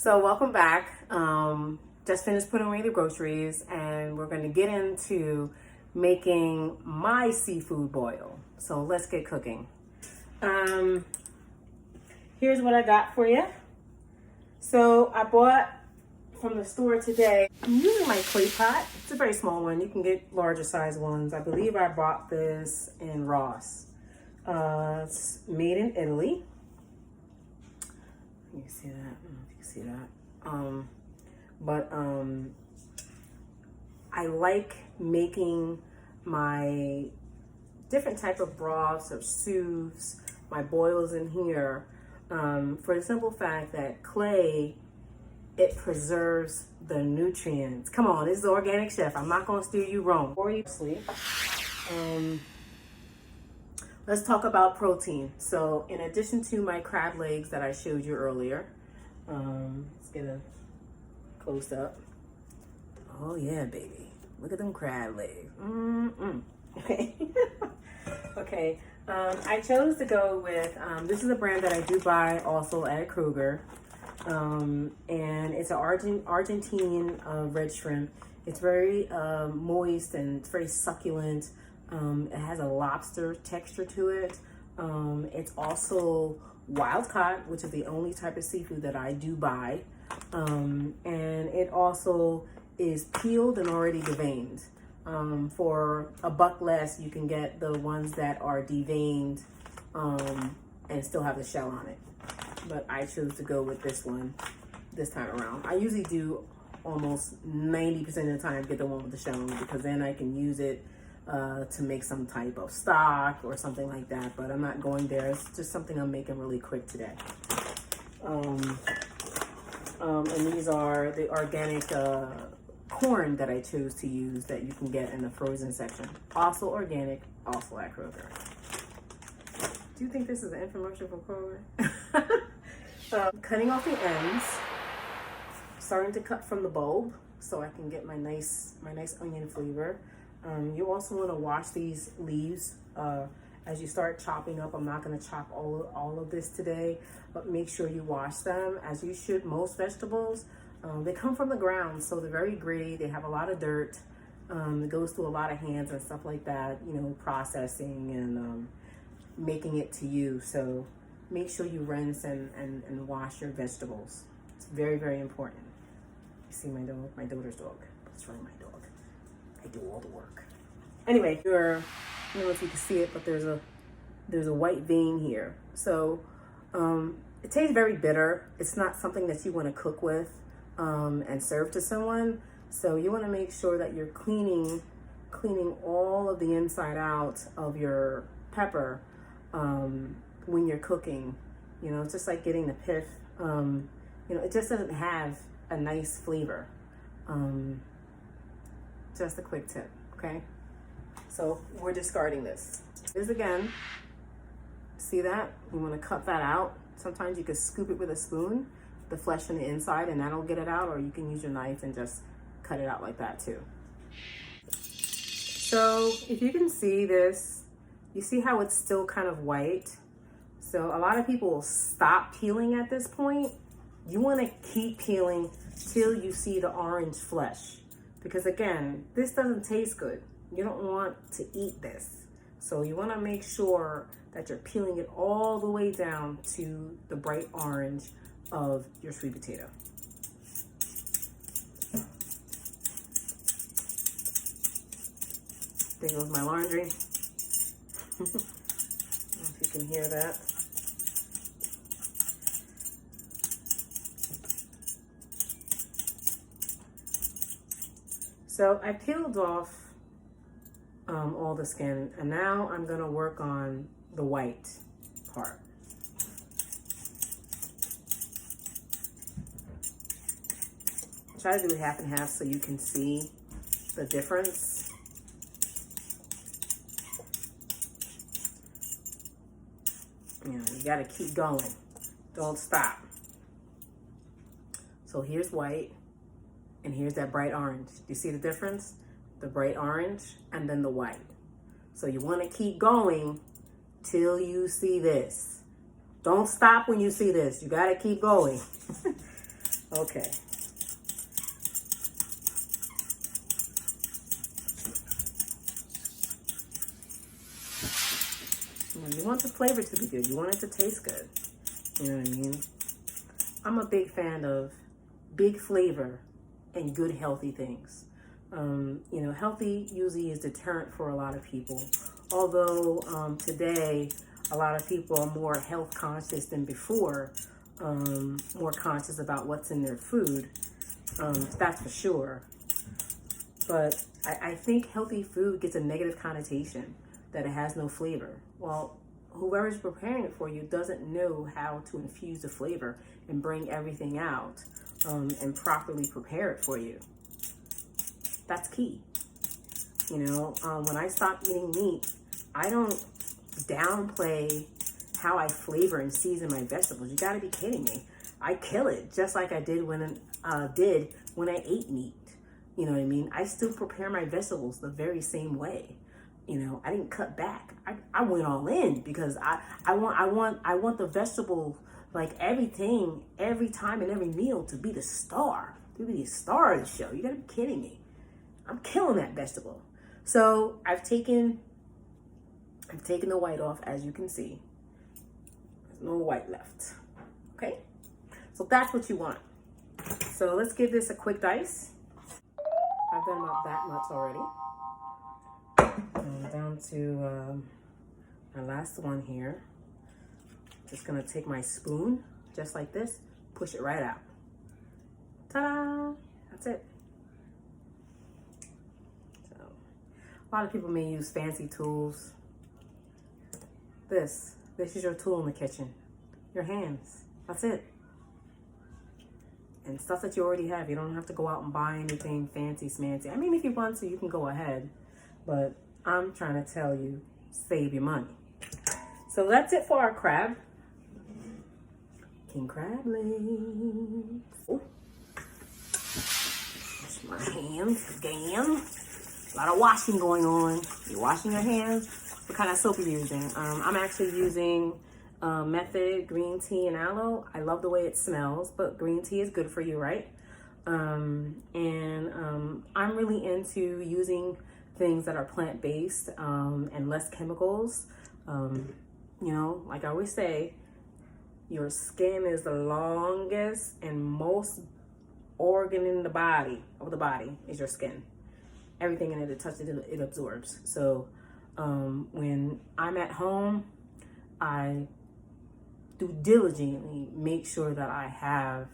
So welcome back. Just finished putting away the groceries and we're going to get into making my seafood boil. So let's get cooking. Here's what I got for you. So I bought from the store today, I'm using my clay pot. It's a very small one. You can get larger size ones. I believe I bought this in Ross. It's made in Italy. You can see that. I don't know if you can see that. I like making my different type of broths or soups, my boils in here, for the simple fact that clay, it preserves the nutrients. Come on, this is Organic Chef. I'm not gonna steer you wrong. Before you sleep, let's talk about protein. So in addition to my crab legs that I showed you earlier, let's get a close up. Oh yeah, baby. Look at them crab legs. Okay. Okay. I chose to go with, this is a brand that I do buy also at Kroger. And it's an Argentine red shrimp. It's very moist and it's very succulent. It has a lobster texture to it. It's also wild caught, which is the only type of seafood that I do buy. And it also is peeled and already deveined. For $1 less, you can get the ones that are deveined and still have the shell on it. But I chose to go with this one this time around. I usually do almost 90% of the time get the one with the shell on it because then I can use it to make some type of stock or something like that, but I'm not going there. It's just something I'm making really quick today. And these are the organic corn that I chose to use that you can get in the frozen section. Also organic, also at Kroger. Do you think this is an infomercial for Kroger? Cutting off the ends, starting to cut from the bulb so I can get my nice onion flavor. You also want to wash these leaves as you start chopping up. I'm not going to chop all of this today, but make sure you wash them as you should most vegetables. They come from the ground, so they're very gritty. They have a lot of dirt. It goes through a lot of hands and stuff like that, you know, processing and making it to you. So make sure you rinse and wash your vegetables. It's very, very important. You see my dog, my daughter's dog. That's really my dog. I do all the work. Anyway, I don't know if you can see it, but there's a white vein here. So it tastes very bitter. It's not something that you want to cook with and serve to someone. So you want to make sure that you're cleaning all of the inside out of your pepper when you're cooking. You know, it's just like getting the pith. You know, it just doesn't have a nice flavor. Just a quick tip, okay? So we're discarding this. Here's again, see that? You wanna cut that out. Sometimes you can scoop it with a spoon, the flesh on the inside, and that'll get it out, or you can use your knife and just cut it out like that too. So if you can see this, you see how it's still kind of white? So a lot of people will stop peeling at this point. You wanna keep peeling till you see the orange flesh. Because again, this doesn't taste good. You don't want to eat this. So you want to make sure that you're peeling it all the way down to the bright orange of your sweet potato. There goes my laundry. I don't know if you can hear that. So I peeled off all the skin, and now I'm gonna work on the white part. Try to do half and half so you can see the difference. You know, you gotta keep going. Don't stop. So here's white. And here's that bright orange. You see the difference? The bright orange and then the white. So you want to keep going till you see this. Don't stop when you see this. You got to keep going. Okay. You want the flavor to be good. You want it to taste good. You know what I mean? I'm a big fan of big flavor and good healthy things. You know, healthy usually is deterrent for a lot of people. Although today, a lot of people are more health conscious than before, more conscious about what's in their food. That's for sure. But I think healthy food gets a negative connotation that it has no flavor. Well, whoever's preparing it for you doesn't know how to infuse the flavor and bring everything out and properly prepare it for you. That's key. You know, when I stop eating meat, I don't downplay how I flavor and season my vegetables. You gotta be kidding me. I kill it just like I did when I ate meat. You know what I mean? I still prepare my vegetables the very same way. You know, I didn't cut back. I went all in because I want the vegetable, like everything, every time and every meal to be the star. To be the star of the show. You gotta be kidding me. I'm killing that vegetable. So I've taken the white off, as you can see. There's no white left. Okay? So that's what you want. So let's give this a quick dice. I've done about that much already. I'm down to my last one here. Just gonna take my spoon, just like this, push it right out. Ta-da! That's it. So, a lot of people may use fancy tools. This is your tool in the kitchen. Your hands. That's it. And stuff that you already have. You don't have to go out and buy anything fancy smancy. I mean, if you want to, you can go ahead. But I'm trying to tell you, save your money. So that's it for our crab. King crab legs. Oh. Wash my hands again. A lot of washing going on. You're washing your hands. What kind of soap are you using? I'm actually using Method green tea and aloe. I love the way it smells, but green tea is good for you, right? I'm really into using things that are plant-based and less chemicals. You know, like I always say, your skin is the longest and most organ in the body, is your skin. Everything in it, it touches it, it absorbs. So when I'm at home, I do diligently make sure that I have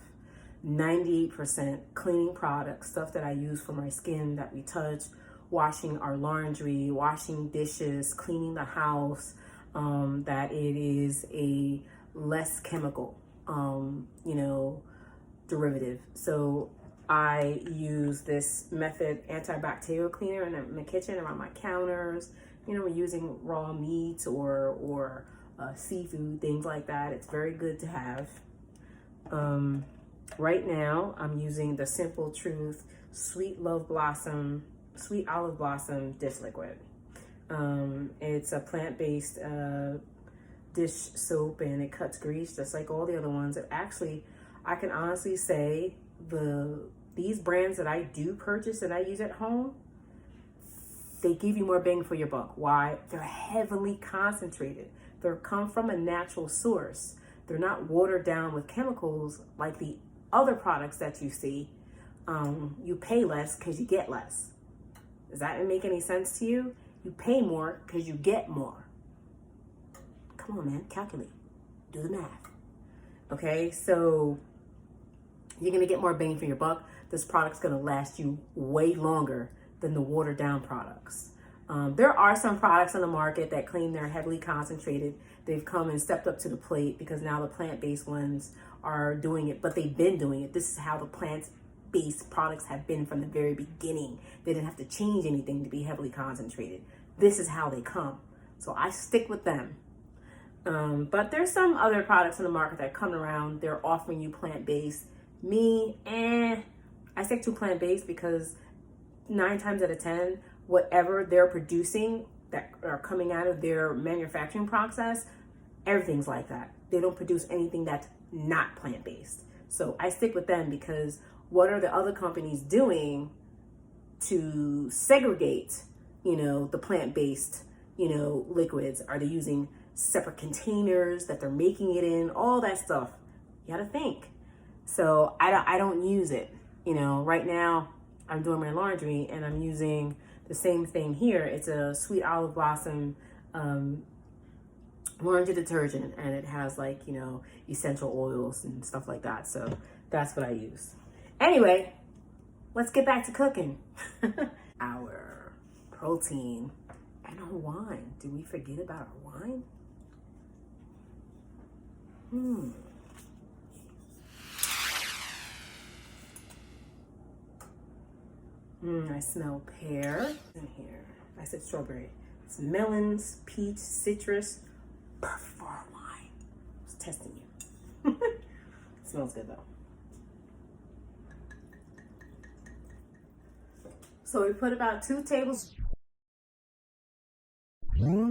98% cleaning products, stuff that I use for my skin that we touch, washing our laundry, washing dishes, cleaning the house, that it is a less chemical, you know, derivative. So I use this Method antibacterial cleaner in my kitchen, around my counters. You know, we're using raw meats or seafood, things like that. It's very good to have. Right now, I'm using the Simple Truth Sweet Olive Blossom dish liquid. It's a plant-based dish soap, and it cuts grease just like all the other ones. It actually, I can honestly say, these brands that I do purchase and I use at home, they give you more bang for your buck. Why? They're heavily concentrated. They come from a natural source. They're not watered down with chemicals like the other products that you see. You pay less because you get less. Does that make any sense to you? You pay more because you get more. Come on, man, calculate. Do the math. Okay, so you're gonna get more bang for your buck. This product's gonna last you way longer than the watered down products. There are some products on the market that claim they're heavily concentrated. They've come and stepped up to the plate because now the plant-based ones are doing it, but they've been doing it. This is how the plant-based products have been from the very beginning. They didn't have to change anything to be heavily concentrated. This is how they come. So I stick with them. But there's some other products on the market that come around. They're offering you plant-based. I stick to plant-based because 9 times out of 10, whatever they're producing that are coming out of their manufacturing process, everything's like that. They don't produce anything that's not plant-based. So I stick with them because what are the other companies doing to segregate, the plant-based, liquids? Are they using separate containers that they're making it in? All that stuff. You gotta think. So I don't use it. Right now I'm doing my laundry and I'm using the same thing here. It's a Sweet Olive Blossom laundry detergent, and it has essential oils and stuff like that. So that's what I use. Anyway, let's get back to cooking. Our protein and our wine. Did we forget about our wine? I smell pear in here. I said strawberry. It's melons, peach, citrus. Perfect for our wine. I was testing you. It smells good though. So we put about 2 tablespoons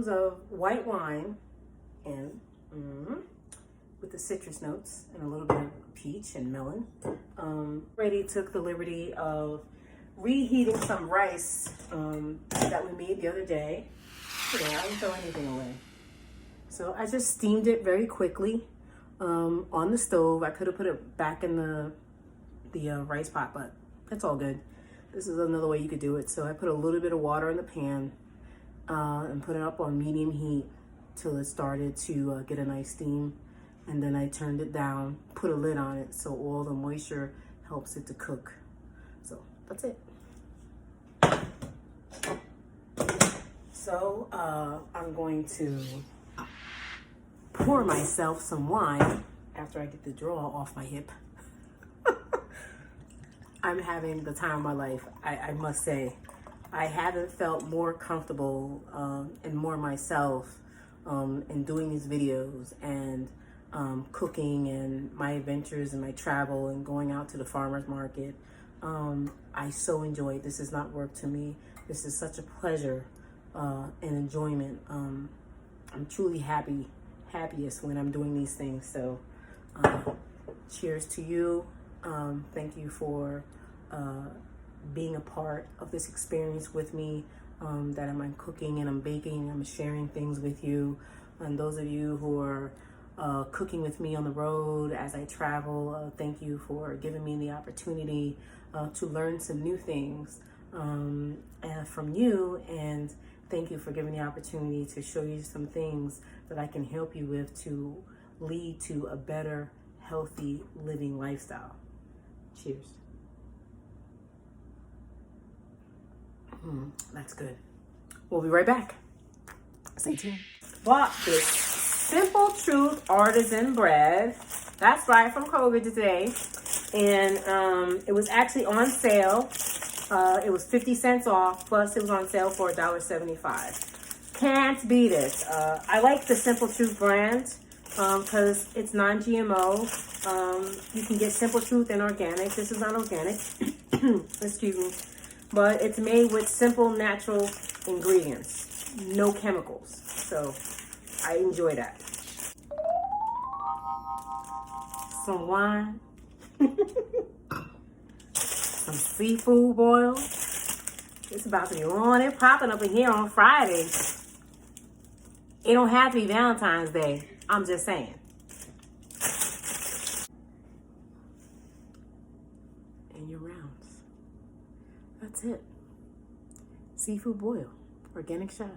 of white wine in, with the citrus notes and a little bit of peach and melon. Brady took the liberty of reheating some rice that we made the other day. Yeah, I didn't throw anything away. So I just steamed it very quickly on the stove. I could have put it back in the rice pot, but that's all good. This is another way you could do it. So I put a little bit of water in the pan and put it up on medium heat till it started to get a nice steam. And then I turned it down, put a lid on it so all the moisture helps it to cook. So that's it. So I'm going to pour myself some wine after I get the draw off my hip. I'm having the time of my life, I must say. I haven't felt more comfortable and more myself in doing these videos and cooking and my adventures and my travel and going out to the farmer's market. I so enjoy it. This is not work to me. This is such a pleasure and enjoyment. I'm truly happiest when I'm doing these things. So cheers to you. Thank you for being a part of this experience with me, that I'm cooking and I'm baking, I'm sharing things with you. And those of you who are cooking with me on the road as I travel, thank you for giving me the opportunity to learn some new things from you, and thank you for giving the opportunity to show you some things that I can help you with to lead to a better, healthy living lifestyle. Cheers. That's good. We'll be right back. Stay tuned. Bought this Simple Truth artisan bread. That's right, from Kroger today. And it was actually on sale. It was 50 cents off, plus it was on sale for $1.75. Can't beat it. I like the Simple Truth brand because it's non-GMO. You can get Simple Truth and organic. This is not organic. Excuse me. But it's made with simple, natural ingredients. No chemicals. So I enjoy that. Some wine. Some seafood boil. It's about to be on and popping up in here on Friday. It don't have to be Valentine's Day. I'm just saying. And your rounds. That's it. Seafood boil. Organic chef.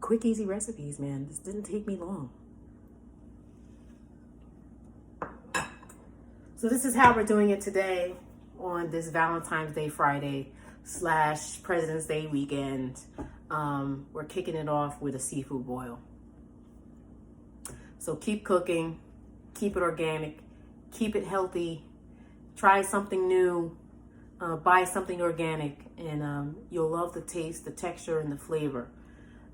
Quick, easy recipes, man. This didn't take me long. So this is how we're doing it today on this Valentine's Day Friday / President's Day weekend. We're kicking it off with a seafood boil. So keep cooking, keep it organic, keep it healthy, try something new, buy something organic, and you'll love the taste, the texture, and the flavor.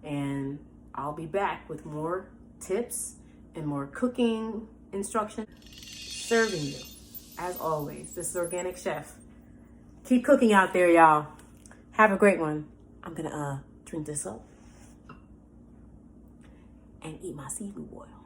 And I'll be back with more tips and more cooking instruction serving you. As always, this is Organic Chef. Keep cooking out there, y'all. Have a great one. I'm gonna drink this up and eat my seafood boil.